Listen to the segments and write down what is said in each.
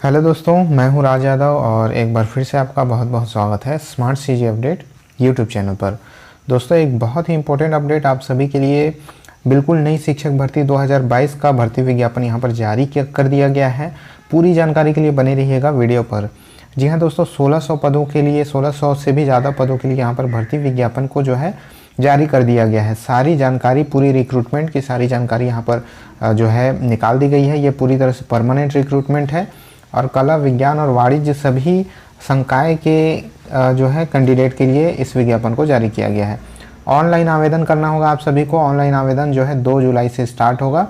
Hello दोस्तों, मैं हूं राज यादव और एक बार फिर से आपका बहुत बहुत स्वागत है smart CG update YouTube channel पर। दोस्तों, एक बहुत ही इम्पोर्टेंट अपडेट आप सभी के लिए। बिल्कुल नई शिक्षक भर्ती 2022 का भर्ती विज्ञापन यहां पर जारी कर दिया गया है। पूरी जानकारी के लिए बने रहिएगा वीडियो पर। जी हाँ दोस्तों, 1600 पदों के लिए, 1600 से भी ज़्यादा पदों के लिए यहाँ पर भर्ती विज्ञापन को जो है जारी कर दिया गया है। सारी जानकारी, पूरी रिक्रूटमेंट की सारी जानकारी यहाँ पर जो है निकाल दी गई है। ये पूरी तरह से परमानेंट रिक्रूटमेंट है और कला, विज्ञान और वाणिज्य सभी संकाय के जो है कैंडिडेट के लिए इस विज्ञापन को जारी किया गया है। ऑनलाइन आवेदन करना होगा आप सभी को। ऑनलाइन आवेदन जो है 2 जुलाई से स्टार्ट होगा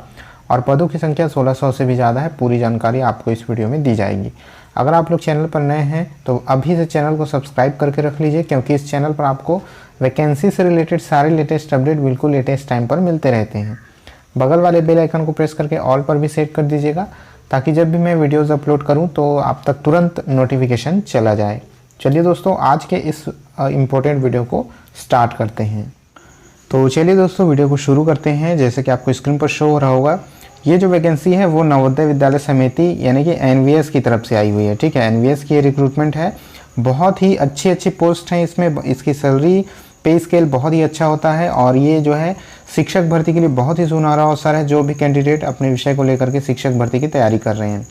और पदों की संख्या 1600 से भी ज़्यादा है। पूरी जानकारी आपको इस वीडियो में दी जाएगी। अगर आप लोग चैनल पर नए हैं तो अभी से चैनल को सब्सक्राइब करके रख लीजिए, क्योंकि इस चैनल पर आपको वैकेंसी से रिलेटेड सारे लेटेस्ट अपडेट बिल्कुल लेटेस्ट टाइम पर मिलते रहते हैं। बगल वाले बेल आइकन को प्रेस करके ऑल पर भी सेट कर दीजिएगा, ताकि जब भी मैं वीडियोस अपलोड करूं तो आप तक तुरंत नोटिफिकेशन चला जाए। चलिए दोस्तों, आज के इस इम्पोर्टेंट वीडियो को स्टार्ट करते हैं। तो चलिए दोस्तों, वीडियो को शुरू करते हैं। जैसे कि आपको स्क्रीन पर शो हो रहा होगा, ये जो वैकेंसी है वो नवोदय विद्यालय समिति यानी कि एनवीएस की तरफ से आई हुई है। ठीक है, एनवीएस की रिक्रूटमेंट है। बहुत ही अच्छी पोस्ट हैं इसमें। इसकी सैलरी पे स्केल बहुत ही अच्छा होता है और ये जो है शिक्षक भर्ती के लिए बहुत ही सुनहरा अवसर है, जो भी कैंडिडेट अपने विषय को लेकर के शिक्षक भर्ती की तैयारी कर रहे हैं।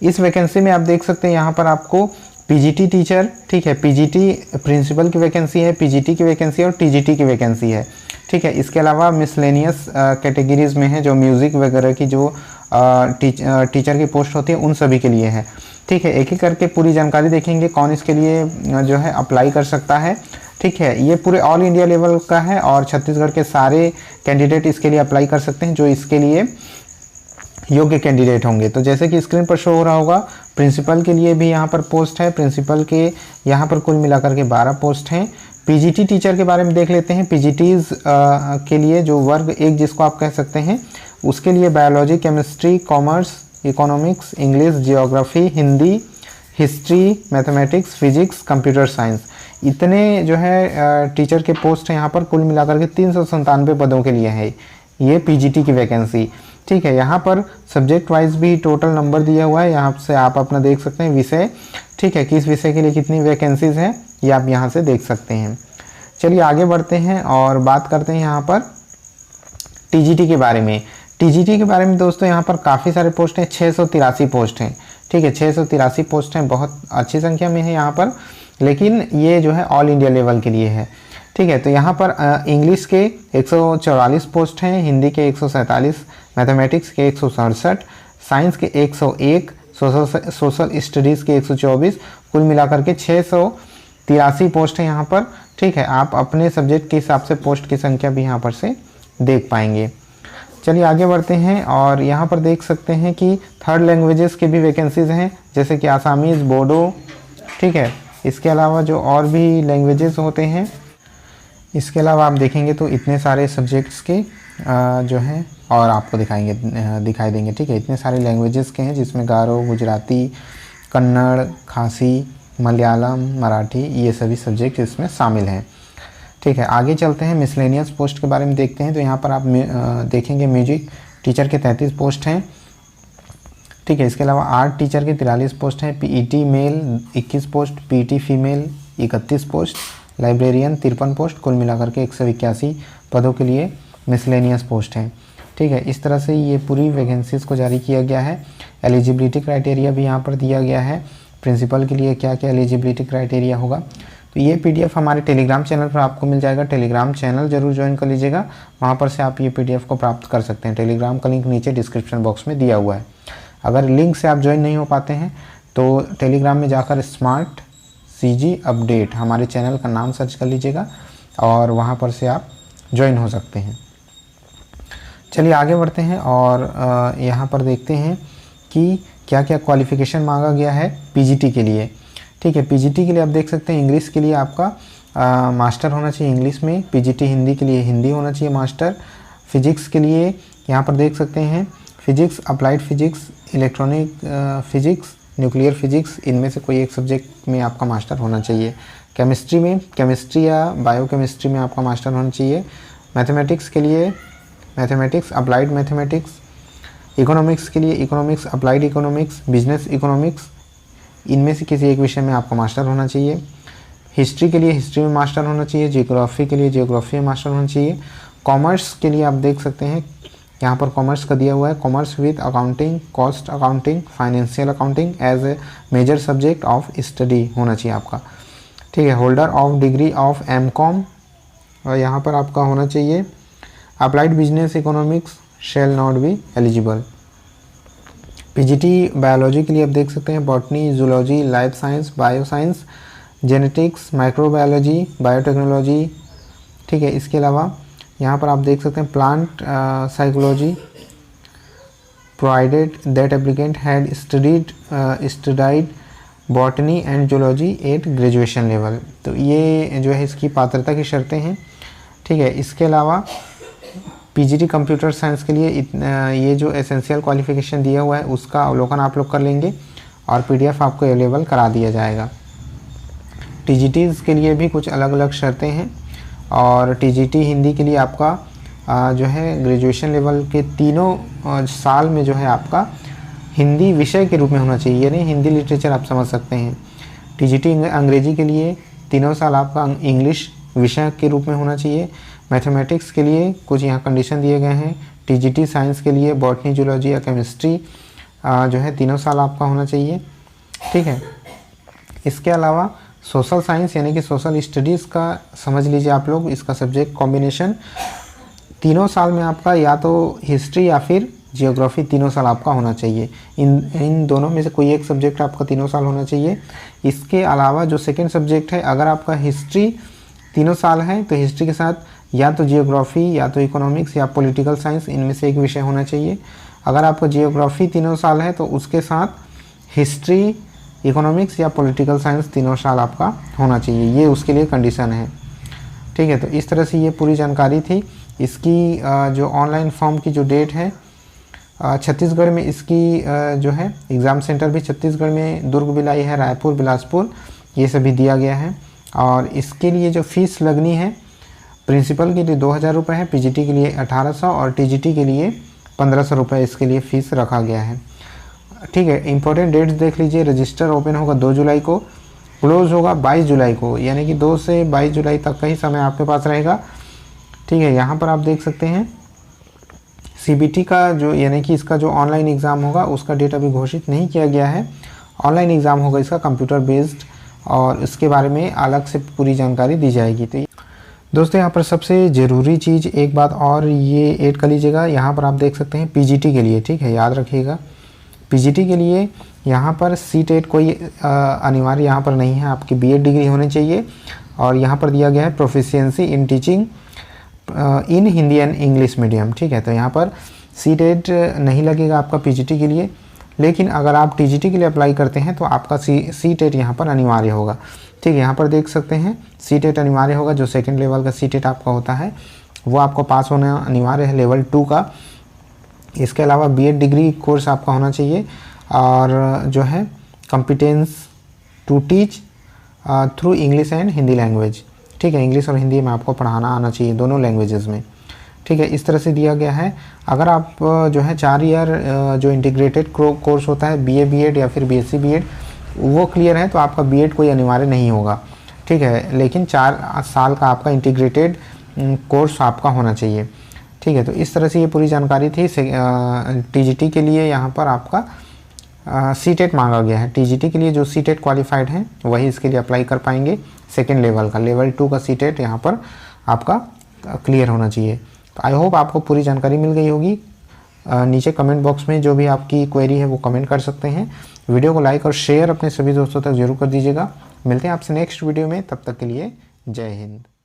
इस वैकेंसी में आप देख सकते हैं यहाँ पर आपको पीजीटी टीचर, ठीक है, पीजीटी प्रिंसिपल की वैकेंसी है, पीजीटी की वैकेंसी और टीजीटी की वैकेंसी है। ठीक है, इसके अलावा मिसलेनियस कैटेगरीज में है, जो म्यूज़िक वगैरह की जो टीचर की पोस्ट होती है उन सभी के लिए है। ठीक है, एक एक करके पूरी जानकारी देखेंगे कौन इसके लिए जो है अप्लाई कर सकता है। ठीक है, ये पूरे ऑल इंडिया लेवल का है और छत्तीसगढ़ के सारे कैंडिडेट इसके लिए अप्लाई कर सकते हैं जो इसके लिए योग्य कैंडिडेट होंगे। तो जैसे कि स्क्रीन पर शो हो रहा होगा, प्रिंसिपल के लिए भी यहाँ पर पोस्ट है। प्रिंसिपल के यहाँ पर कुल मिलाकर के 12 पोस्ट हैं। पीजीटी टीचर के बारे में देख लेते हैं। पीजीटीज के लिए जो वर्ग 1 जिसको आप कह सकते हैं, उसके लिए biology, chemistry, commerce, economics, English, geography, Hindi, history, mathematics, physics, computer science, इतने जो है टीचर के पोस्ट हैं यहाँ पर। कुल मिलाकर के 397 पदों के लिए है ये पीजीटी की वैकेंसी। ठीक है, यहाँ पर सब्जेक्ट वाइज भी टोटल नंबर दिया हुआ है, यहाँ से आप अपना देख सकते हैं विषय। ठीक है, किस विषय के लिए कितनी वैकेंसीज हैं ये आप यहाँ से देख सकते हैं। चलिए आगे बढ़ते हैं और बात करते हैं यहाँ पर टीजीटी के बारे में। टीजीटी के बारे में दोस्तों यहाँ पर काफ़ी सारे पोस्ट हैं, 683 पोस्ट हैं। ठीक है, 683 पोस्ट हैं, बहुत अच्छी संख्या में है यहाँ पर, लेकिन ये जो है ऑल इंडिया लेवल के लिए है। ठीक है, तो यहाँ पर इंग्लिश के 144 पोस्ट हैं, हिंदी के 147, मैथमेटिक्स के 167, साइंस के 101, सोशल स्टडीज़ के 124, कुल मिलाकर के 683 पोस्ट हैं यहाँ पर। ठीक है, आप अपने सब्जेक्ट के हिसाब से पोस्ट की संख्या भी यहाँ पर से देख पाएंगे। चलिए आगे बढ़ते हैं और यहाँ पर देख सकते हैं कि 3rd लैंग्वेजेस के भी वैकेंसीज़ हैं, जैसे कि आसामीज़, बोडो। ठीक है, इसके अलावा जो और भी लैंग्वेजेस होते हैं, इसके अलावा आप देखेंगे तो इतने सारे सब्जेक्ट्स के जो हैं और आपको दिखाई देंगे। ठीक है, इतने सारे लैंग्वेजेस के हैं, जिसमें गारो, गुजराती, कन्नड़, खासी, मलयालम, मराठी, ये सभी सब्जेक्ट इसमें शामिल हैं। ठीक है, आगे चलते हैं। मिसलेनियस पोस्ट के बारे में देखते हैं। तो यहाँ पर आप देखेंगे म्यूजिक टीचर के 33 पोस्ट हैं। ठीक है, इसके अलावा आर्ट टीचर के 43 पोस्ट हैं। PET male 21 post, PET female 31 post, librarian 53 post, कुल मिलाकर के 181 पदों के लिए मिसलेनियस पोस्ट हैं। ठीक है, इस तरह से ये पूरी वैकेंसीज़ को जारी किया गया है। एलिजिबिलिटी क्राइटेरिया भी यहाँ पर दिया गया है। प्रिंसिपल के लिए क्या क्या एलिजिबिलिटी क्राइटेरिया होगा, तो ये पीडीएफ हमारे टेलीग्राम चैनल पर आपको मिल जाएगा। टेलीग्राम चैनल जरूर ज्वाइन कर लीजिएगा, वहाँ पर से आप ये पीडीएफ को प्राप्त कर सकते हैं। टेलीग्राम का लिंक नीचे डिस्क्रिप्शन बॉक्स में दिया हुआ है। अगर लिंक से आप ज्वाइन नहीं हो पाते हैं तो टेलीग्राम में जाकर स्मार्ट सीजी अपडेट हमारे चैनल का नाम सर्च कर लीजिएगा और वहाँ पर से आप ज्वाइन हो सकते हैं। चलिए आगे बढ़ते हैं और यहाँ पर देखते हैं कि क्या क्या क्वालिफ़िकेशन मांगा गया है पीजीटी के लिए। ठीक है, पीजीटी के लिए आप देख सकते हैं इंग्लिश के लिए आपका मास्टर होना चाहिए इंग्लिश में। पीजीटी हिंदी के लिए हिंदी होना चाहिए मास्टर। फिजिक्स के लिए यहाँ पर देख सकते हैं physics, applied physics, electronic physics, nuclear physics, इनमें से कोई एक सब्जेक्ट में आपका मास्टर होना चाहिए। केमिस्ट्री में केमिस्ट्री या बायोकेमिस्ट्री में आपका मास्टर होना चाहिए। मैथमेटिक्स के लिए मैथमेटिक्स, अप्लाइड मैथमेटिक्स, इकोनॉमिक्स के लिए economics, applied economics, business economics, इनमें से किसी एक विषय में आपको मास्टर होना चाहिए। हिस्ट्री के लिए हिस्ट्री में मास्टर होना चाहिए, जियोग्राफी के लिए जियोग्राफी में मास्टर होना चाहिए। कॉमर्स के लिए आप देख सकते हैं यहाँ पर कॉमर्स का दिया हुआ है, commerce with accounting, cost accounting, financial accounting as a major subject of study होना चाहिए आपका। ठीक है, holder of degree of MCom, और यहाँ पर आपका होना चाहिए applied business economics shall not be eligible. PGT biology के लिए आप देख सकते हैं botany, zoology, life science, bio science, genetics, microbiology, biotechnology. ठीक है, इसके अलावा यहाँ पर आप देख सकते हैं plant psychology, provided that applicant had studied botany and zoology at graduation level. तो ये जो है इसकी पात्रता की शर्तें हैं। ठीक है, इसके अलावा पीजीटी कंप्यूटर साइंस के लिए ये जो एसेंशियल क्वालिफिकेशन दिया हुआ है उसका अवलोकन आप लोग कर लेंगे और पीडीएफ आपको अवेलेबल करा दिया जाएगा। टीजीटीज़ के लिए भी कुछ अलग अलग शर्तें हैं, और टीजीटी हिंदी के लिए आपका जो है ग्रेजुएशन लेवल के तीनों साल में जो है आपका हिंदी विषय के रूप में होना चाहिए, यानी हिंदी लिटरेचर आप समझ सकते हैं। टीजीटी अंग्रेजी के लिए तीनों साल आपका इंग्लिश विषय के रूप में होना चाहिए। मैथमेटिक्स के लिए कुछ यहाँ कंडीशन दिए गए हैं। टीजीटी साइंस के लिए बॉटनी, जूलॉजी या केमिस्ट्री जो है तीनों साल आपका होना चाहिए। ठीक है, इसके अलावा सोशल साइंस यानी कि सोशल स्टडीज़ का समझ लीजिए आप लोग, इसका सब्जेक्ट कॉम्बिनेशन तीनों साल में आपका या तो हिस्ट्री या फिर जियोग्राफी तीनों साल आपका होना चाहिए। इन दोनों में से कोई एक सब्जेक्ट आपका तीनों साल होना चाहिए। इसके अलावा जो सेकंड सब्जेक्ट है, अगर आपका हिस्ट्री तीनों साल है तो हिस्ट्री के साथ या तो जियोग्राफी या तो इकोनॉमिक्स या पॉलिटिकल साइंस, इनमें से एक विषय होना चाहिए। अगर आपका जियोग्राफी तीनों साल है तो उसके साथ हिस्ट्री, इकोनॉमिक्स या पॉलिटिकल साइंस तीनों साल आपका होना चाहिए, ये उसके लिए कंडीशन है। ठीक है, तो इस तरह से ये पूरी जानकारी थी। इसकी जो ऑनलाइन फॉर्म की जो डेट है छत्तीसगढ़ में इसकी जो है एग्ज़ाम सेंटर भी छत्तीसगढ़ में दुर्ग, भिलाई है, रायपुर, बिलासपुर, ये सभी दिया गया है। और इसके लिए जो फ़ीस लगनी है प्रिंसिपल के लिए 2000 रुपये है, पीजीटी के लिए 1800 और टीजीटी के लिए 1500 रुपये इसके लिए फ़ीस रखा गया है। ठीक है, इंपॉर्टेंट डेट्स देख लीजिए। रजिस्टर ओपन होगा 2 जुलाई को, क्लोज़ होगा 22 जुलाई को, यानी कि 2 से 22 जुलाई तक का ही समय आपके पास रहेगा। ठीक है, यहाँ पर आप देख सकते हैं सीबीटी का जो यानी कि इसका जो ऑनलाइन एग्ज़ाम होगा उसका डेट अभी घोषित नहीं किया गया है। ऑनलाइन एग्ज़ाम होगा इसका कंप्यूटर बेस्ड, और इसके बारे में अलग से पूरी जानकारी दी जाएगी। तो दोस्तों यहाँ पर सबसे ज़रूरी चीज़ एक बात और ये ऐड कर लीजिएगा, यहाँ पर आप देख सकते हैं पीजीटी के लिए, ठीक है, याद रखिएगा पीजीटी के लिए यहाँ पर सीटेट कोई अनिवार्य यहाँ पर नहीं है, आपकी बीएड डिग्री होनी चाहिए। और यहाँ पर दिया गया है proficiency in teaching in Hindi and English medium. ठीक है, तो यहाँ पर सीटेट नहीं लगेगा आपका पीजीटी के लिए, लेकिन अगर आप टीजीटी के लिए अप्लाई करते हैं तो आपका सीटेट यहाँ पर अनिवार्य होगा। ठीक है, यहाँ पर देख सकते हैं सीटेट अनिवार्य होगा, जो सेकंड लेवल का सीटेट आपका होता है वो आपको पास होना अनिवार्य है, लेवल 2 का। इसके अलावा बीएड डिग्री कोर्स आपका होना चाहिए, और जो है competence to teach through English and Hindi language. ठीक है, इंग्लिश और हिंदी में आपको पढ़ाना आना चाहिए, दोनों लैंग्वेजेस में। ठीक है, इस तरह से दिया गया है। अगर आप जो है 4 ईयर जो इंटीग्रेटेड कोर्स होता है बीए बीएड या फिर बीएससी बीएड वो क्लियर है तो आपका बीएड कोई अनिवार्य नहीं होगा। ठीक है, लेकिन 4 साल का आपका इंटीग्रेटेड कोर्स आपका होना चाहिए। ठीक है, तो इस तरह से ये पूरी जानकारी थी। टीजीटी के लिए यहाँ पर आपका सीटेट मांगा गया है। टीजीटी के लिए जो सीटेट क्वालिफाइड हैं वही इसके लिए अप्लाई कर पाएंगे। सेकेंड लेवल का लेवल 2 का सीटेट यहाँ पर आपका क्लियर होना चाहिए। तो आई होप आपको पूरी जानकारी मिल गई होगी। नीचे कमेंट बॉक्स में जो भी आपकी क्वेरी है वो कमेंट कर सकते हैं। वीडियो को लाइक और शेयर अपने सभी दोस्तों तक जरूर कर दीजिएगा। मिलते हैं आपसे नेक्स्ट वीडियो में, तब तक के लिए जय हिंद।